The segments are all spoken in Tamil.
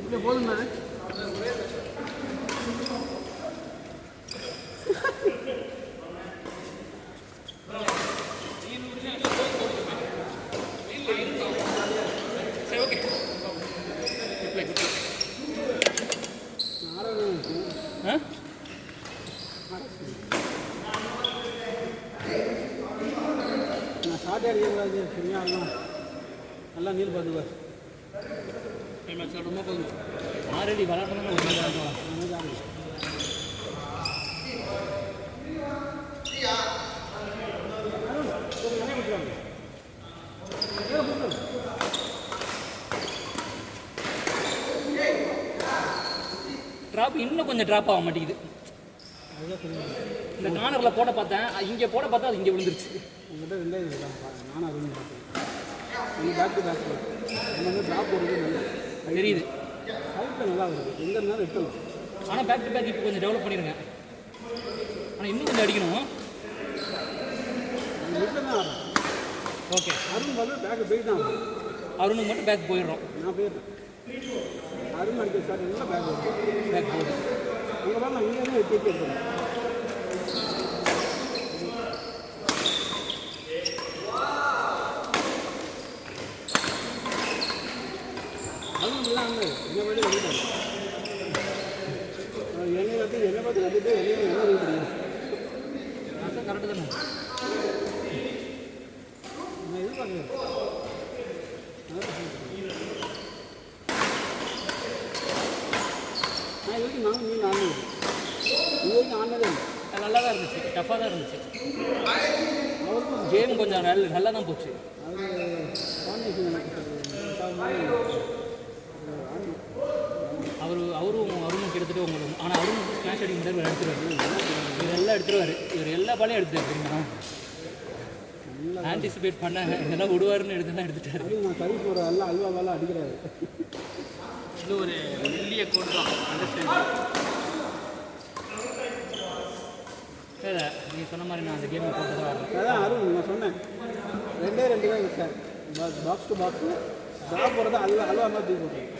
இல்லை போதுண்ணா. நான் ஷார்ட் அடிக்கக்கூடாது சரியாக நல்லா நீர் பார்த்துக்குவார். ரொம்ப போதும் ஆல்ரெடி விளாட்றதுனா ட்ராப் இன்னும் கொஞ்சம் ட்ராப் ஆக மாட்டேங்குது. இந்த கார்னரில் போட பார்த்தேன், இங்கே போட பார்த்தா அது இங்கே விழுந்துருச்சு. உங்கள்கிட்ட ரெண்டாவது நானும் அது பார்த்தேன். நீங்கள் பேக் டு பேக் வந்து ட்ராப் போடுறது தெரியுது. ஹைட்டில் நல்லா வருது, எங்கே இருந்தாலும் எடுக்கலாம். ஆனால் பேக் டு பேக் இப்போ கொஞ்சம் டெவலப் பண்ணிடுங்க. ஆனால் இன்னும் கொஞ்சம் அடிக்கணும். வீட்டில் தான் ஆடுறேன். ஓகே, அருண் வந்து பேக்கு போய் தான் ஆகும். அருணுக்கு மட்டும் பேக் போயிடுறோம். நான் போயிடுறேன். அருண் அடிக்க ஸ்டார்ட் பண்ணால் பேக் போகுது. அங்கே தான் நான் இங்கே தான் கேட்டு எடுத்துறேன். அதுவும் இல்லாமல் என்ன வழி வந்துட்டாங்க. என்னை பார்த்து வந்துட்டு வெளியே என்ன தெரியும். அதான் கரெக்டு தானே. நான் எதிர்பார்க்குறேன். நான் இது வரைக்கும் நானும் மீன் ஆனது இது வரைக்கும் ஆனதே இல்லை. நல்லா தான் இருந்துச்சு, டஃப்பாக தான் இருந்துச்சு. அவருக்கும் கேம் கொஞ்சம் நல்லா தான் போச்சு. அது அவரும் கிட்டத்தட்ட உங்களுக்கு. ஆனால் அவரும் ஸ்மாஷ் அடிக்க முடியாது எடுத்துருவாரு. இவர் எல்லாம் எடுத்துருவார். இவர் எல்லா பாலையும் எடுத்துட்டார். தெரியுமா, ஆன்டிசிபேட் பண்ண இதெல்லாம் விடுவாருன்னு எடுத்துட்டாரு. சரி போகிற எல்லாம் அல்வாவெல்லாம் அடிக்கிறாரு. இது ஒரு வெள்ளிய கோடு தான். இல்லை நீங்கள் சொன்ன மாதிரி நான் அந்த கேமை போட்டு தான் வரேன். அதான் அருண் நான் சொன்னேன், 2 தான் விட்டேன். பாக்ஸ் டு பாக்ஸு ட்ராப் போகிறதா அல்வா மாதிரி தூக்கி போட்டேன்.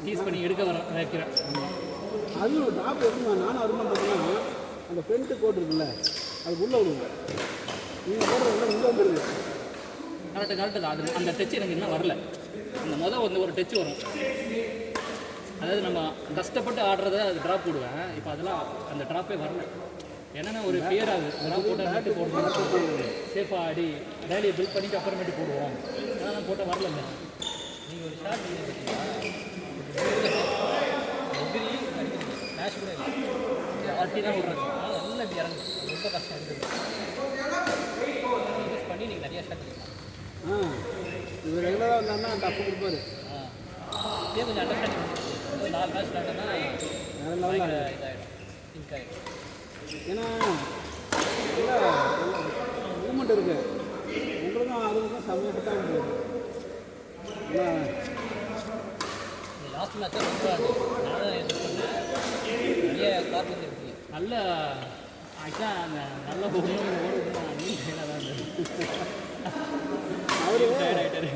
டீஸ் பண்ணி எடுக்க வைக்கிறேன். அதுவும் ட்ராப் எடுத்து நானும் அருமை பார்த்தீங்கன்னா அந்த ஃப்ரண்ட்டு கோட் இருக்குல்ல அது உள்ளே விடுங்க. நீங்கள் போடுறது உள்ளே வந்துடுது. கரெக்டு தான். அது அந்த டச் எனக்கு இன்னும் வரல. அந்த வந்து ஒரு டச் வரும். அதாவது நம்ம கஷ்டப்பட்டு ஆடுறத அது ட்ராப் போடுவேன். இப்போ அதெல்லாம் அந்த ட்ராப்பே வரல. என்னென்னா ஒரு ஃபியர் ஆகுது. ட்ராப் போட்டால் நட்டு போடணும், சேஃபாக ஆடி ரேலியை பில்ட் பண்ணிவிட்டு அப்புறமேட்டு போடுவோம். அதெல்லாம் போட்டால் வரலங்க. நீங்கள் ஒரு ஷார்ட் மேட்ச் கூட இல்லை, ஆர்டி தான் விடுறது. அதனால் நல்லா இப்படி இறங்கு ரொம்ப கஷ்டம் இருக்குது. யூஸ் பண்ணி நீங்கள் நிறையா ஷார்ட் பண்ணிக்கலாம். இது ரெகுலராக வந்தாங்கன்னா டஃப் கொடுப்பாரு. இதே கொஞ்சம் அண்டர்ஸ்டாண்டிங் 4 மேட்ச் விளாண்டோன்னா வேறு லெவலில் இதாகிடும், திங்க் ஆகிடும். ஏன்னா நல்லா மூமெண்ட் இருக்குது. உங்களுக்கும் அதுக்கும் சமயப்பட்டாக இருக்குது. லாஸ்ட் மேட்சாக ரொம்ப நான் தான் எதிர்ப்பு பண்ணேன். நிறைய கார்டு வந்துருக்கு. நல்ல ஆக்சுவலாக அந்த நல்ல பொருளும் ஓடுதுன்னா நீங்க தான் இருந்தது. அவரு டயர்ட் ஆகிட்டாரு.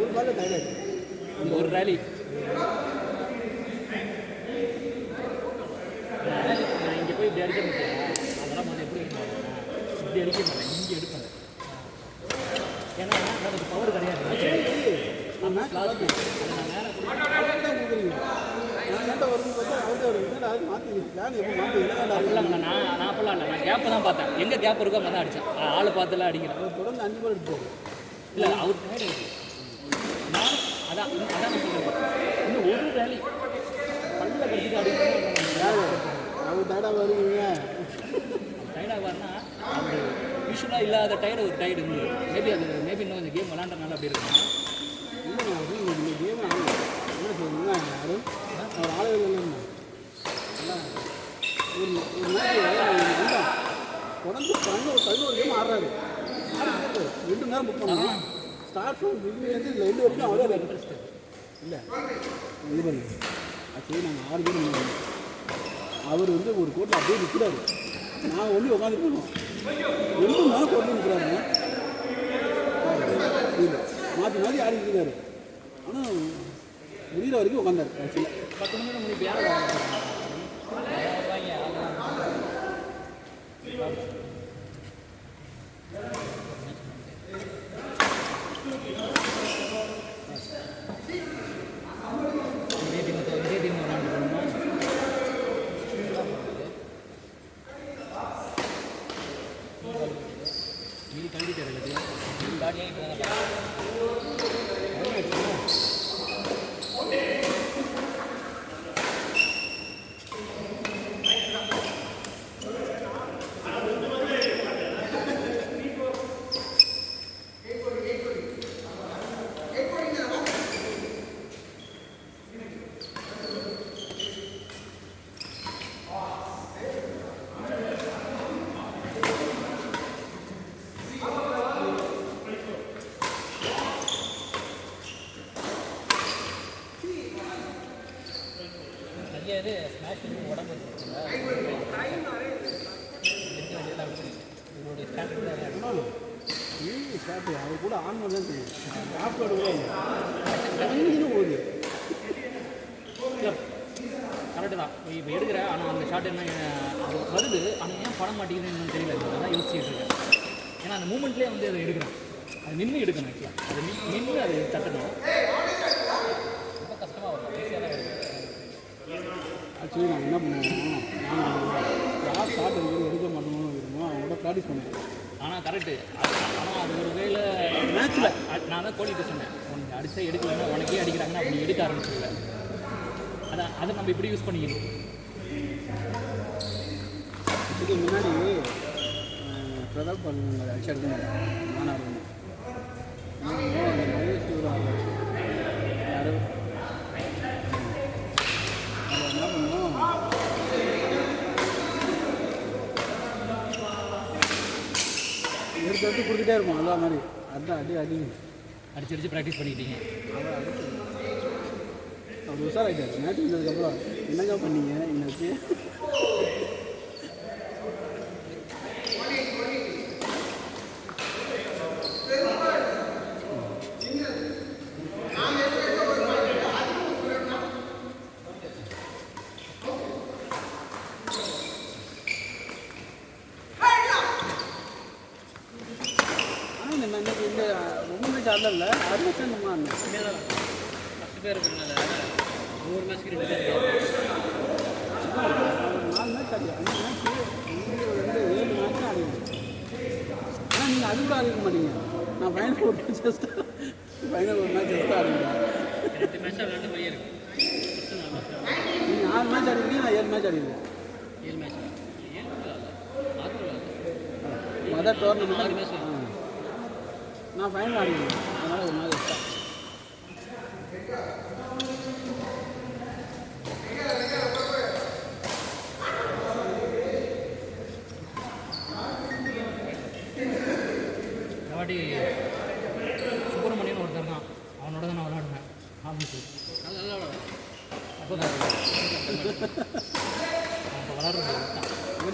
ஒரு பால் டயர்ட் ஆகிட்டாரு. அந்த ஒரு ரேலி நான் இங்கே போய் இப்படி அடிக்க மாட்டேன். அதெல்லாம் நான் எப்படி இப்படி அடிக்க மாட்டேன், இங்கே எடுப்பேன். ஏன்னா நமக்கு பவர் கிடையாது. நான் லாஸ்ட்டு நான் நேரம் கொடுக்குறீங்க. நான் வரும்னு பார்த்தா அவர்கிட்ட வருது. அது மாற்றி பிளான் எப்போ மாற்றி இல்லைங்க. நான் அப்பெல்லாம் இல்லை, நான் கேப்பை தான் பார்த்தேன். எங்கே கேப் இருக்கோ அங்கே தான் அடித்தேன். ஆள் பார்த்துலாம் அடிக்கிறேன். அவர் தொடர்ந்து 5 பால் எடுத்தார். இல்லை அவர் டயர்ட் ஆகிடுச்சு. நான் அதான் நான் சொல்லுவேன். இன்னும் ஒரு ரேலி பல்ல கட்டிட்டு அடிக்கணும். அவர் டயர்டாக வருவீங்க. டயர்டாக வரனா அவர் யூஸ்வலாக இல்லாத டயர்டு ஒரு டயர்டு இருந்தது. மேபி இன்னும் கொஞ்சம் கேம் விளாண்டனால அப்படி இருக்கும். இல்லை இந்த கேம் ஆகணும். என்ன சொல்லுங்க யாரும் அவர் ஆளுகள் இல்லைன்னா ஒரு மேட்ச் தொடர்ந்து 11 கேம் ஆடுறாரு. 2 நேரம் புக் பண்ணலாம். ஸ்டார்ட் ஃப்ரம் பிகினிங்லேருந்து இல்லை 2 வரைக்கும் அவரே இன்ட்ரெஸ்ட் இல்லை. இது பண்ணு ஆக்சுவலி நாங்கள் 6 பேர். அவர் வந்து ஒரு கோட்டில் அப்படியே நிற்கிறாரு. நாங்கள் வந்து உட்காந்துட்டு இருக்கோம். 2 நேரம் கோட்டில் நிற்கிறாருங்க. இல்லை மாற்றி ஆடிட்டு இருக்காரு. ஆனால் முடிகிற வரைக்கும் உட்காந்தாரு ஆக்சுவலாக 10 மணி நேரம் முடிப்பு யார் இதே டீம் விளாண்டுக்கணுமா நீ கண்டிப்பாக எல்லாத்தையும் காடியாக இது ஸ்மாஷ் பண்ணி உடம்பு வச்சுருக்குங்க உங்களுடைய ஸ்டாண்டர்ட் ஸ்டார்ட் அவர் கூட ஆன் பண்ண தான் தெரியும் ஆஃப்லோடு கூட இல்லை போகுது கரெக்டு தான் இப்போ எடுக்கிறேன் ஆனால் அந்த ஷாட் என்ன அது வருது ஆனால் ஏன் படம் மாட்டேங்குதுன்னு தெரியல அதான் யோசிச்சுட்டு இருக்கேன் ஏன்னா அந்த மூமெண்ட்லேயே வந்து அதை எடுக்கிறேன் அது நின்று எடுக்கணும் ஆக்சுவலாக அது நின்று அது தட்டணும் ரொம்ப கஷ்டமாக வரும் ஈஸியாக தான் இருக்கும் ஆக்சுவலி நாங்கள் என்ன பண்ணுவோம் யார் ஷார்ட் எடுக்க மாட்டோம்னு இருக்கோமோ அவங்களோட ப்ராக்டிஸ் பண்ணுவோம் ஆனால் கரெக்டு ஆனால் அது ஒரு வேளை மேட்ச்சில் நான் தான் கோழிட்டு சொன்னேன் உனக்கு அடித்தா எடுக்கலைன்னா உனக்கே அடிக்கிறாங்கன்னா அப்படி எடுக்க ஆரம்பிச்சிருவேன் அதை நம்ம இப்படி யூஸ் பண்ணிக்கணும் இதுக்கு முன்னாடி பிரதாப் பண்ணுங்க அடிச்சு எடுக்க மாட்டேன் நானாக இருக்கணும் யாரும் என்ன பண்ணுவோம் எடுத்து எடுத்து கொடுத்துட்டே இருப்போம் எல்லா மாதிரி அதுதான் அடிச்சு ப்ராக்டிஸ் பண்ணிக்கிட்டீங்க அவர் உஷாராயிட்டார் மேட்ச் வந்ததுக்கப்புறம் என்னங்க பண்ணீங்க இன்னைக்கு இந்த ரொம்ப மேட்ச் ஆடல 6 மேட்ச் நம்ம ஆடணும் 10 பேர் இருக்கிறனால ஒவ்வொரு மேட்ச்க்கு 2 பேர் 4 மேட்ச் ஆடி 5 மேட்ச் 7 மேட்ச் ஆடுவோம் ஆனால் நீங்கள் அது கூட ஆடிக்க மாட்டீங்க நான் final 4 matches final 1 match just ஆடுவேன் 2 மேட்ச் விளையாண்டு போய் இருக்கு நீங்கள் 4 மேட்ச் ஆடுவீங்க நான் 7 மேட்ச் ஆடிடுவேன் 7 மேட்ச் 7 மதர் டோர்னமெண்ட் 6 மேட்ச் நான் ஃபைனல் ஆடிடுவேன் அதனால் 1 மேட்ச் எக்ஸ்ட்ரா கபடி சுப்பிரமணியன் ஒருத்தர் தான் அவனோட தான் நான் விளாடுவேன் ஆஃபீஸு நல்லா அப்போ அப்போ விளாட்றது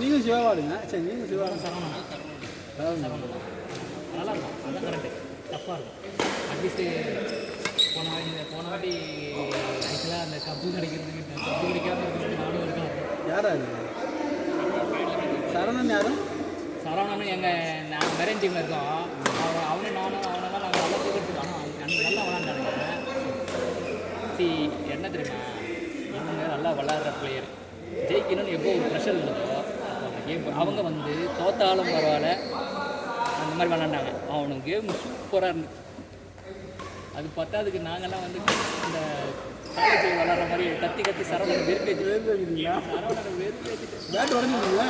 நீங்கள் சிவாடுங்க சரி நீங்கள் சிவாடுங்க சரவணன் நல்லா இருக்கும் அதான் கரெக்டு டஃப்பாக இருக்கும் அட்லீஸ்ட்டு போன வாட்டி ஆக்சுவலாக அந்த கப்பு கிடைக்கிறதுக்கு கப்பு கிடைக்காம இருக்கிறதுக்கு நானும் இருக்கலாம் யாரா அது சரவணன் யாரும் சரவணனும் நாங்கள் மெரைன் டீமில் இருக்கோம் அவனும் நானும் அவனெல்லாம் நாங்கள் நல்லா தூக்கிட்டு ஆனால் அன்றைக்கி நல்லா விளாண்டானுங்க என்ன தெரியுமா இவங்க நல்லா விளாட்ற பிளேயர் ஜெயிக்கணும்னு எப்போ ஒரு ப்ரெஷர் இருந்ததோ கேம் அவங்க வந்து தோத்தாலும் பரவாயில்ல அந்த மாதிரி விளாண்டாங்க அவனுக்கு கேம் சூப்பராக இருந்துச்சு அது பத்தாதுக்கு நாங்கள்லாம் வந்து இந்த காலேஜ் விளாட்ற மாதிரி கத்தி சரவணனை வெறுப்பேற்றிங்களா சரவணனை வெறுப்பேற்றிட்டு பேட் உடஞ்சிருக்கீங்களா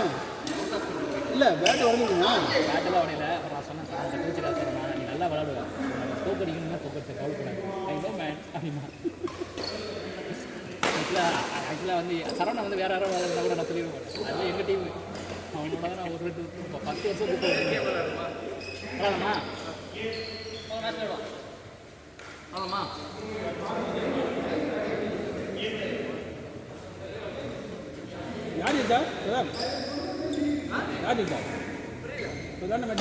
இல்லை பேட் உடஞ்சிருக்கீங்களா பேட்டெல்லாம் உடையில நான் சொன்னேன் சார் அந்த டீச்சராக சார் நீ நல்லா விளாடுவேன் தோக்கடிக்கணும்னா தோக்கடிச்ச கவுல் பண்ணாங்க ஐ நோ மேன் அப்படிமா ஆக்சுவலாக வந்து சரவணன் வந்து வேறு யாரும் விளாடுறதா கூட நான் சொல்லிடுவேன் அதெல்லாம் எங்கள் டீம் அவனோட தான் நான் ஒரு 10 வருஷம் விளாடமா ஆமாம்மா யார் இருக்கா யார் இருக்கா இப்போ தான் நம்ம